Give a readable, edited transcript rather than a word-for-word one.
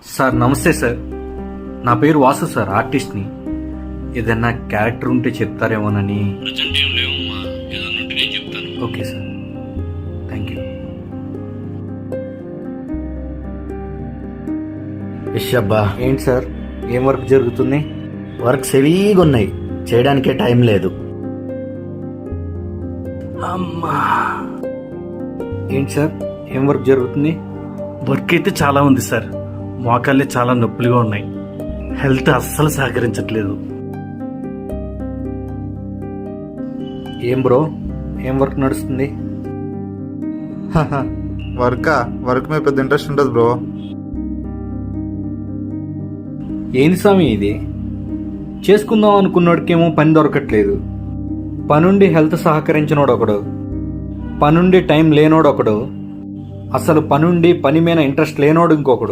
Sir నమస్తే sir. నా పేరు వాసు సార్, ఆర్టిస్ట్ని. ఏదన్నా క్యారెక్టర్ ఉంటే చెప్తారేమోనని. ప్రజెంట్ ఏం లేవమ్మా, ఏదన్నా ఉంటే నేను చెప్తాను. Okay sir, thank you. అబ్బా, ఏంటి సార్, ఏం వర్క్ జరుగుతుంది? వర్క్స్ హెవీగా ఉన్నాయి, చేయడానికే టైం లేదు. అమ్మా, ఏంటి సార్, ఏం వర్క్ జరుగుతుంది? వర్క్ అయితే చాలా ఉంది సార్. మోకాళ్ళే చాలా నొప్పులుగా ఉన్నాయి. హెల్త్ అస్సలు సహకరించట్లేదు. ఏం బ్రో, ఏం వర్క్ నడుస్తుంది? వర్క్ మీద పెద్ద ఇంట్రెస్ట్ ఉంటుంది బ్రో. ఏంది స్వామి ఇది? చేసుకుందాం అనుకున్నోడికేమో పని దొరకట్లేదు. పనుండి హెల్త్ సహకరించినోడు ఒకడు, పనుండి టైం లేనోడు ఒకడు, అసలు పనుండి పని మీద ఇంట్రెస్ట్ లేనోడు ఇంకొకడు.